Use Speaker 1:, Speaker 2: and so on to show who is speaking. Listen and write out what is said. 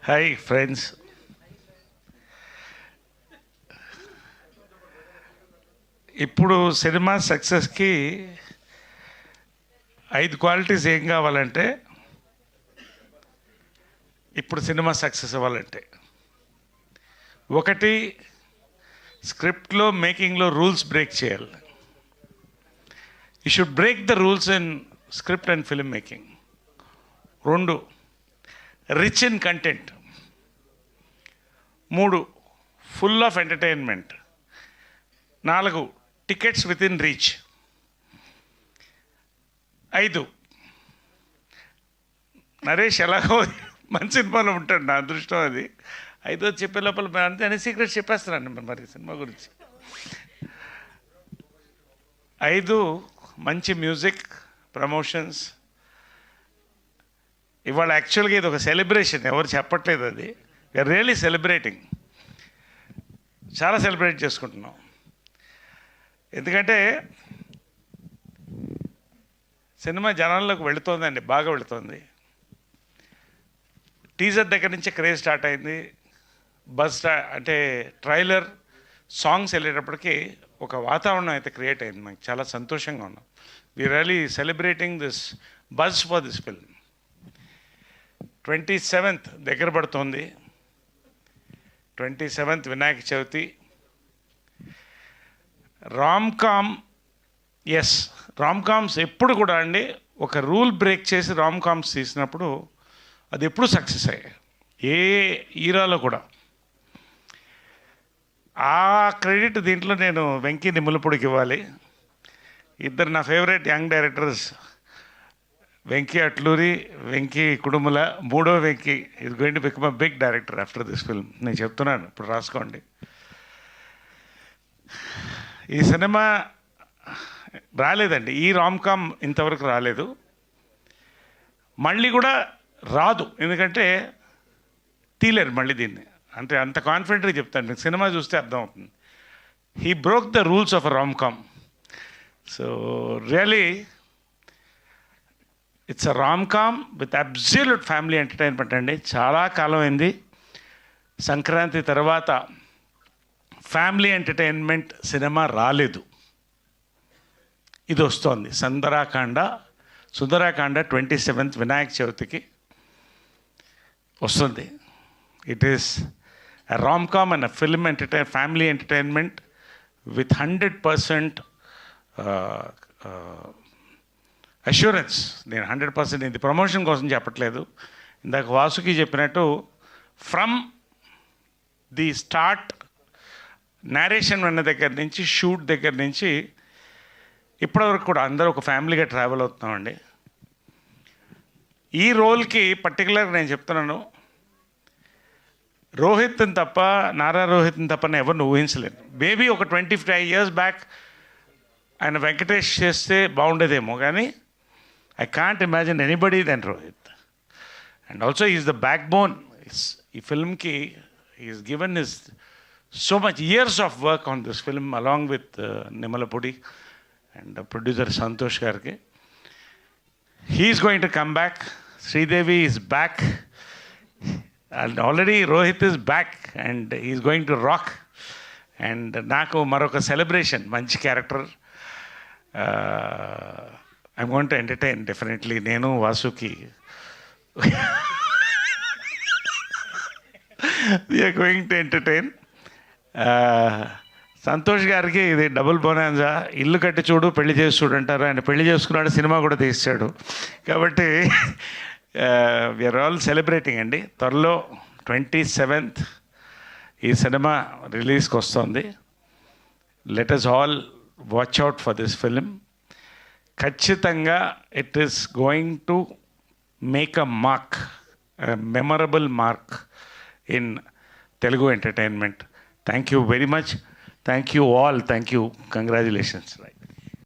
Speaker 1: Hi friends. ఇప్పుడు cinema సక్సెస్కి 5 qualities ఏం కావాలంటే, ఇప్పుడు సినిమా సక్సెస్ అవ్వాలంటే, ఒకటి స్క్రిప్ట్లో మేకింగ్లో రూల్స్ బ్రేక్ చేయాలి. You should break the rules in script and film making. 2, rich in content. 3, full of entertainment. 4, tickets with in reach. 5, Naresh ఎలాగో మంచి సినిమాలో ఉంటాడు, నా అదృష్టం అది. 5 చెప్పే లోపల అంతే అని సీక్రెట్ చెప్పేస్తున్నాను మరి సినిమా గురించి. 5, మంచి మ్యూజిక్, ప్రమోషన్స్. ఇవాళ యాక్చువల్గా ఇది ఒక సెలబ్రేషన్, ఎవరు చెప్పట్లేదు, అది వీఆర్ రియలీ సెలబ్రేటింగ్. చాలా సెలబ్రేట్ చేసుకుంటున్నాం. ఎందుకంటే సినిమా జనాల్లోకి వెళుతోందండి, బాగా వెళుతోంది. టీజర్ దగ్గర నుంచి క్రేజ్ స్టార్ట్ అయింది. అంటే ట్రైలర్, సాంగ్స్ వెళ్ళేటప్పటికి ఒక వాతావరణం అయితే క్రియేట్ అయింది. మనకి చాలా సంతోషంగా ఉన్నాం. We really celebrating this buzz for this film. 27th దగ్గర పడుతోంది. 27th Vinayaka Chavithi. Romcom, yes, romcoms ఎప్పుడు కూడా అండి, ఒక రూల్ బ్రేక్ చేసి రామ్కామ్స్ తీసినప్పుడు అది ఎప్పుడు సక్సెస్ అయ్యాయి, ఏ ఈరాలో కూడా. ఆ క్రెడిట్ దీంట్లో నేను వెంకీ నిమ్మలపూడికి ఇవ్వాలి. ఇద్దరు నా favourite young directors, Venky Atluri, Venky Kudumula. 3వ Venky is going to become a big director after this film. నేను చెప్తున్నాను, ఇప్పుడు రాసుకోండి. ఈ సినిమా రాలేదండి, ఈ రామ్కామ్ ఇంతవరకు రాలేదు, మళ్ళీ కూడా రాదు. ఎందుకంటే తీలేరు మళ్ళీ దీన్ని. అంటే అంత కాన్ఫిడెంట్గా చెప్తాను, మీకు సినిమా చూస్తే అర్థమవుతుంది. He broke the rules of a romcom. So really it's a romcom with absolute family entertainment అండి. చాలా కాలం అయింది, సంక్రాంతి తర్వాత ఫ్యామిలీ ఎంటర్టైన్మెంట్ సినిమా రాలేదు. ఇది వస్తోంది, సుందరాకాండ 27th వినాయక చవితికి వస్తుంది. It is a rom-com and a film family entertainment with 100% assurance. నేను 100% ఇది ప్రమోషన్ కోసం చెప్పట్లేదు. ఇందాక వాసుకి చెప్పినట్టు, ఫ్రమ్ ది స్టార్ట్, నేరేషన్ అన్న దగ్గర నుంచి, షూట్ దగ్గర నుంచి ఇప్పటివరకు కూడా అందరూ ఒక ఫ్యామిలీగా ట్రావెల్ అవుతున్నామండి. ఈ రోల్కి పర్టికులర్గా నేను చెప్తున్నాను, రోహిత్ని తప్ప, నారా రోహిత్ని తప్ప నేను ఎవరిని ఊహించలేను. మేబీ ఒక 25 years బ్యాక్ ఆయన వెంకటేష్ చేస్తే బాగుండేదేమో, కానీ I can't imagine anybody then Rohit. And also is the backbone. ఈ ఫిల్మ్కి is given his so much years of work on this film along with Nimmalapudi and producer Santosh గారికి. He's going to come back. Sridevi is back. And already Rohit is back and he is going to rock. And నాకు మరొక celebration, మంచి character. I'm going to entertain definitely. నేను Vasuki we're going to entertain. Santosh గారికి ఇది double బోనాన్జా. ఇల్లు కట్టి చూడు, పెళ్లి చేసి చూడు అంటారు. ఆయన పెళ్లి చేసుకున్నాడు, సినిమా కూడా తీసాడు. కాబట్టి వీఆర్ ఆల్ సెలబ్రేటింగ్ అండి. త్వరలో 27th ఈ సినిమా రిలీజ్కి వస్తుంది. Let us all watch out for this film. ఖచ్చితంగా it is going to make a mark, memorable mark in Telugu entertainment. Thank you very much. Thank you all. Thank you. Congratulations. Right.